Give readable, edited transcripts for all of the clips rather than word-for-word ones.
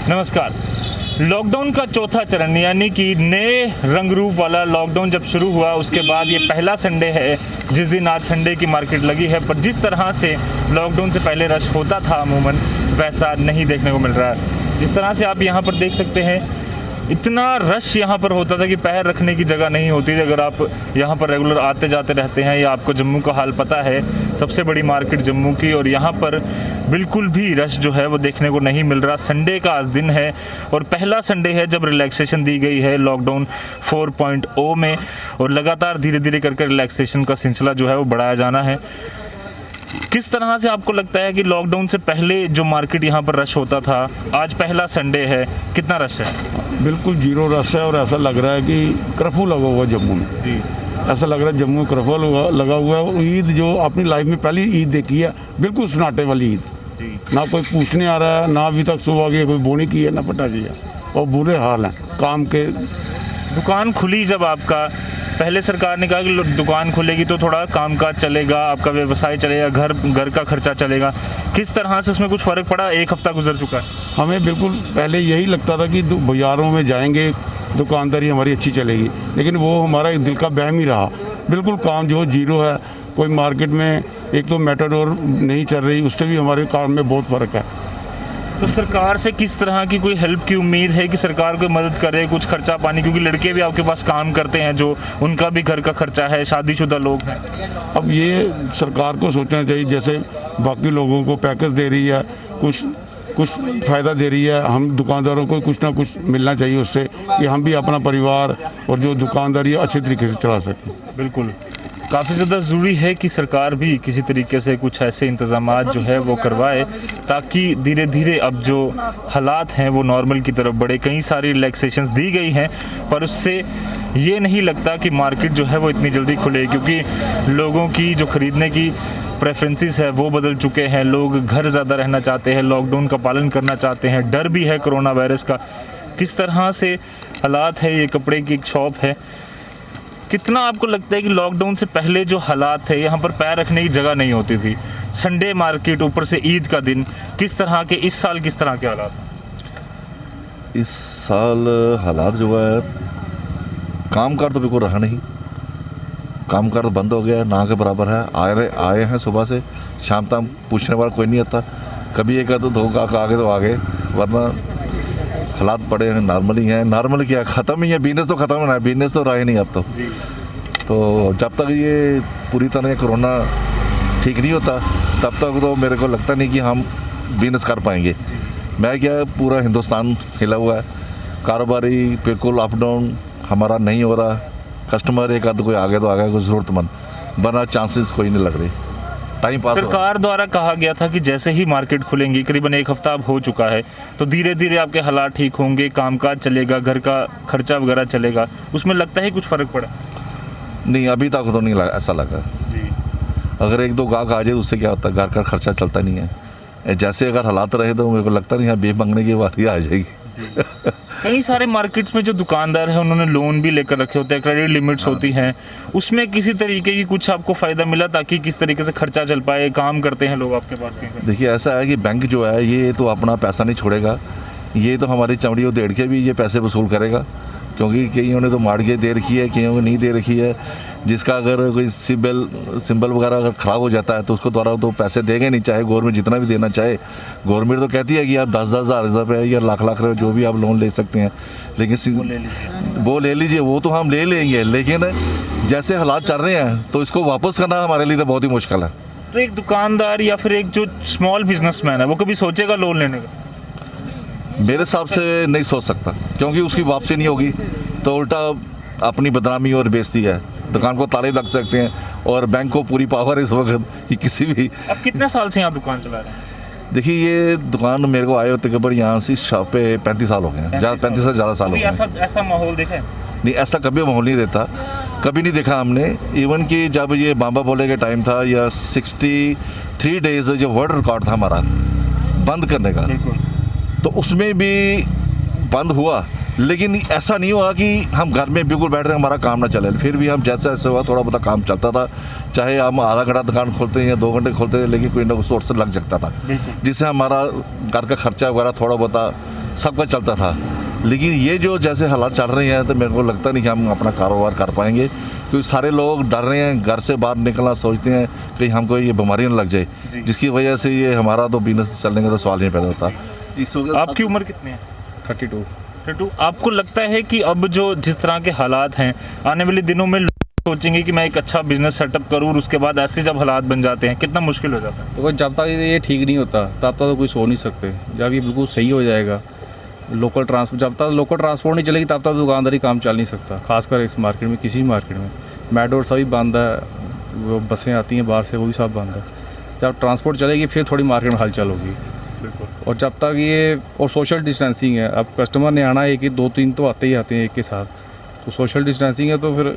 नमस्कार। लॉकडाउन का चौथा चरण यानी कि नए रंग रूप वाला लॉकडाउन जब शुरू हुआ उसके बाद ये पहला संडे है जिस दिन आज संडे की मार्केट लगी है। पर जिस तरह से लॉकडाउन से पहले रश होता था अमूमन वैसा नहीं देखने को मिल रहा है। जिस तरह से आप यहाँ पर देख सकते हैं इतना रश यहाँ पर होता था कि पैर रखने की जगह नहीं होती थी। अगर आप यहाँ पर रेगुलर आते जाते रहते हैं या आपको जम्मू का हाल पता है, सबसे बड़ी मार्केट जम्मू की, और यहाँ पर बिल्कुल भी रश जो है वो देखने को नहीं मिल रहा। संडे का आज दिन है और पहला संडे है जब रिलैक्सेशन दी गई है लॉकडाउन 4.0 में, और लगातार धीरे धीरे करके रिलैक्सेशन का सिलसिला जो है वो बढ़ाया जाना है। किस तरह से आपको लगता है कि लॉकडाउन से पहले जो मार्केट यहाँ पर रश होता था, आज पहला संडे है, कितना रश है? बिल्कुल जीरो रश है और ऐसा लग रहा है कि कर्फ्यू लगा हुआ है जम्मू में जी। ऐसा लग रहा है जम्मू में कर्फ्यू लगा हुआ है। ईद जो अपनी लाइफ में पहली ईद देखी है, बिल्कुल सन्नाटे वाली ईद। ना कोई पूछने आ रहा है, ना अभी तक सुबह की कोई बोनी की है, ना पटाखी है, और बुरे हाल हैं काम के। दुकान खुली जब आपका, पहले सरकार ने कहा कि दुकान खुलेगी तो थोड़ा कामकाज चलेगा, आपका व्यवसाय चलेगा, घर का खर्चा चलेगा। किस तरह से उसमें कुछ फ़र्क पड़ा? एक हफ्ता गुजर चुका है। हमें बिल्कुल पहले यही लगता था कि बाज़ारों में जाएंगे दुकानदारी हमारी अच्छी चलेगी, लेकिन वो हमारा एक दिल का बहम ही रहा। बिल्कुल काम जो जीरो है। कोई मार्केट में एक तो मेटाडोर नहीं चल रही, उससे भी हमारे काम में बहुत फ़र्क है। तो सरकार से किस तरह की कोई हेल्प की उम्मीद है कि सरकार कोई मदद करे, कुछ खर्चा पानी? क्योंकि लड़के भी आपके पास काम करते हैं जो उनका भी घर का खर्चा है, शादीशुदा लोग हैं। अब ये सरकार को सोचना चाहिए, जैसे बाकी लोगों को पैकेज दे रही है, कुछ फ़ायदा दे रही है, हम दुकानदारों को कुछ ना कुछ मिलना चाहिए उससे कि हम भी अपना परिवार और जो दुकानदारी है अच्छे तरीके से चला सकें। बिल्कुल, काफ़ी ज़्यादा ज़रूरी है कि सरकार भी किसी तरीके से कुछ ऐसे इंतज़ामात जो है वो करवाए ताकि धीरे धीरे अब जो हालात हैं वो नॉर्मल की तरफ बढ़े। कई सारी रिलैक्सेशंस दी गई हैं पर उससे ये नहीं लगता कि मार्केट जो है वो इतनी जल्दी खुले, क्योंकि लोगों की जो ख़रीदने की प्रेफरेंसेस है वो बदल चुके हैं। लोग घर ज़्यादा रहना चाहते हैं, लॉकडाउन का पालन करना चाहते हैं, डर भी है कोरोना वायरस का। किस तरह से हालात है, ये कपड़े की एक शॉप है। कितना आपको लगता है कि लॉकडाउन से पहले जो हालात थे, यहाँ पर पैर रखने की जगह नहीं होती थी, संडे मार्केट, ऊपर से ईद का दिन, किस तरह के इस साल किस तरह के हालात? इस साल हालात जो है, कामकाज तो बिल्कुल रहा नहीं, कामकाज तो बंद हो गया, ना के बराबर है। आए हैं सुबह से शाम तक, पूछने वाला कोई नहीं आता। कभी एक तो दो का आगे तो आगे, वरना हालात बड़े हैं, नॉर्मल ही हैं। नॉर्मल क्या, ख़त्म ही है, बिजनेस तो ख़त्म है, बिजनेस तो रहा ही नहीं अब तो जब तक ये पूरी तरह कोरोना ठीक नहीं होता तब तक तो मेरे को लगता नहीं कि हम बिजनेस कर पाएंगे। मैं क्या, पूरा हिंदुस्तान हिला हुआ है, कारोबारी बिल्कुल अप डाउन हमारा नहीं हो रहा। कस्टमर एक आध कोई आगे तो आ गया, कोई ज़रूरतमंद, वरना चांसेस कोई नहीं लग रही। टाइम पास सरकार द्वारा कहा गया था कि जैसे ही मार्केट खुलेंगी, करीबन एक हफ्ता अब हो चुका है, तो धीरे धीरे आपके हालात ठीक होंगे, कामकाज चलेगा, घर का खर्चा वगैरह चलेगा। उसमें लगता है कुछ फ़र्क पड़ा? नहीं, अभी तक तो नहीं लगा, ऐसा लगा। अगर एक दो गाहक आ जाए उससे क्या होता है, घर का खर्चा चलता नहीं है। जैसे अगर हालात रहे तो मेरे को लगता नहीं है बेफ मांगने की बात ही आ जाएगी। कई सारे मार्केट्स में जो दुकानदार हैं उन्होंने लोन भी लेकर रखे होते हैं, क्रेडिट लिमिट्स होती हैं, उसमें किसी तरीके की कुछ आपको फ़ायदा मिला ताकि किस तरीके से खर्चा चल पाए? काम करते हैं लोग आपके पास कहीं? देखिए, ऐसा है कि बैंक जो है ये तो अपना पैसा नहीं छोड़ेगा, ये तो हमारी चमड़ी को देड़ के भी ये पैसे वसूल करेगा, क्योंकि कईयों ने तो मार्गेज दे रखी है, कईयों को नहीं दे रखी है। जिसका अगर कोई सिंबल वगैरह अगर ख़राब हो जाता है तो उसको द्वारा तो पैसे देंगे नहीं, चाहे गवर्नमेंट जितना भी देना चाहे। गवर्नमेंट तो कहती है कि आप 10,000 रुपये या लाख रुपये जो भी आप लोन ले सकते हैं, लेकिन वो ले लीजिए, वो तो हम ले लेंगे, लेकिन जैसे हालात चल रहे हैं तो इसको वापस करना हमारे लिए तो बहुत ही मुश्किल है। तो एक दुकानदार या फिर एक जो स्मॉल बिजनेसमैन है वो कभी सोचेगा लोन लेने का? मेरे हिसाब से नहीं सोच सकता, क्योंकि उसकी वापसी नहीं होगी तो उल्टा अपनी बदनामी और बेइज्जती है। दुकान को ताले लग सकते हैं और बैंक को पूरी पावर है इस वक्त कि किसी भी। अब कितने साल से यहाँ दुकान चला रहे हैं? देखिए, ये दुकान मेरे को आए होते तकरीबन यहाँ से शॉप पे 35 साल हो गए हैं, 35 से ज़्यादा साल हो गए। ऐसा माहौल देखा है? नहीं, ऐसा कभी माहौल नहीं देता, कभी नहीं देखा हमने। इवन कि जब ये बाबा बोले के टाइम था, या 63 डेज़ जो वर्ल्ड रिकॉर्ड था हमारा बंद करने का, तो उसमें भी बंद हुआ, लेकिन ऐसा नहीं हुआ कि हम घर में बिल्कुल बैठ रहे हमारा काम ना चले। फिर भी हम जैसा ऐसा हुआ थोड़ा बहुत काम चलता था, चाहे हम आधा घंटा दुकान खोलते हैं या 2 घंटे खोलते हैं, लेकिन कोई ना कोई सोर्स लग सकता था, जिससे हमारा घर का खर्चा वगैरह थोड़ा बहुत सबका चलता था। लेकिन ये जो जैसे हालात चल रहे हैं तो मेरे को लगता नहीं कि हम अपना कारोबार कर पाएंगे, क्योंकि सारे लोग डर रहे हैं, घर से बाहर निकलना सोचते हैं कहीं हमको ये बीमारी न लग जाए, जिसकी वजह से ये हमारा तो बिजनेस चलने का तो सवाल नहीं पैदा होता। इस वजह आपकी उम्र कितनी है? 32। आपको लगता है कि अब जो जिस तरह के हालात हैं, आने वाले दिनों में लोग सोचेंगे कि मैं एक अच्छा बिजनेस सेटअप करूँ, और उसके बाद ऐसे जब हालात बन जाते हैं कितना मुश्किल हो जाता है? तो जब तक ये ठीक नहीं होता तब तक तो कोई सो नहीं सकते। जब ये बिल्कुल सही हो जाएगा, लोकल ट्रांसपोर्ट, जब तक लोकल ट्रांसपोर्ट नहीं चलेगी तब तक दुकानदारी काम चल नहीं सकता। खासकर इस मार्केट में, किसी मार्केट में मेट्रो सभी बंद है, वो बसें आती हैं बाहर से वो भी सब बंद है। जब ट्रांसपोर्ट चलेगी फिर थोड़ी मार्केट में हलचल होगी। और जब तक ये, और सोशल डिस्टेंसिंग है, अब कस्टमर ने आना है कि 2-3 तो आते ही आते हैं एक के साथ, तो सोशल डिस्टेंसिंग है तो फिर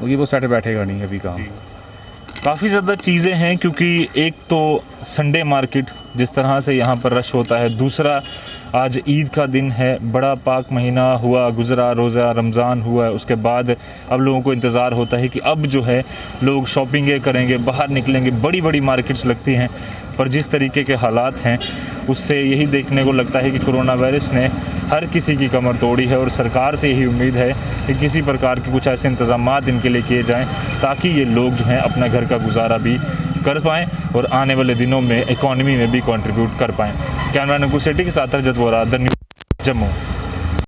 वो सेट बैठेगा नहीं अभी काम। काफ़ी ज़्यादा चीज़ें हैं, क्योंकि एक तो संडे मार्केट जिस तरह से यहाँ पर रश होता है, दूसरा आज ईद का दिन है, बड़ा पाक महीना हुआ गुज़रा, रोज़ा रमज़ान हुआ है, उसके बाद अब लोगों को इंतज़ार होता है कि अब जो है लोग शॉपिंगें करेंगे, बाहर निकलेंगे, बड़ी बड़ी मार्केट्स लगती हैं। पर जिस तरीके के हालात हैं उससे यही देखने को लगता है कि कोरोना वायरस ने हर किसी की कमर तोड़ी है, और सरकार से यही उम्मीद है कि किसी प्रकार के कुछ ऐसे इंतज़ामात इनके लिए किए जाएं ताकि ये लोग जो हैं अपना घर का गुजारा भी कर पाएँ और आने वाले दिनों में इकॉनमी में भी कंट्रीब्यूट कर पाएँ। कैमरा नकुल सेठी के साथ रजत वोरा, द न्यूज़, जम्मू।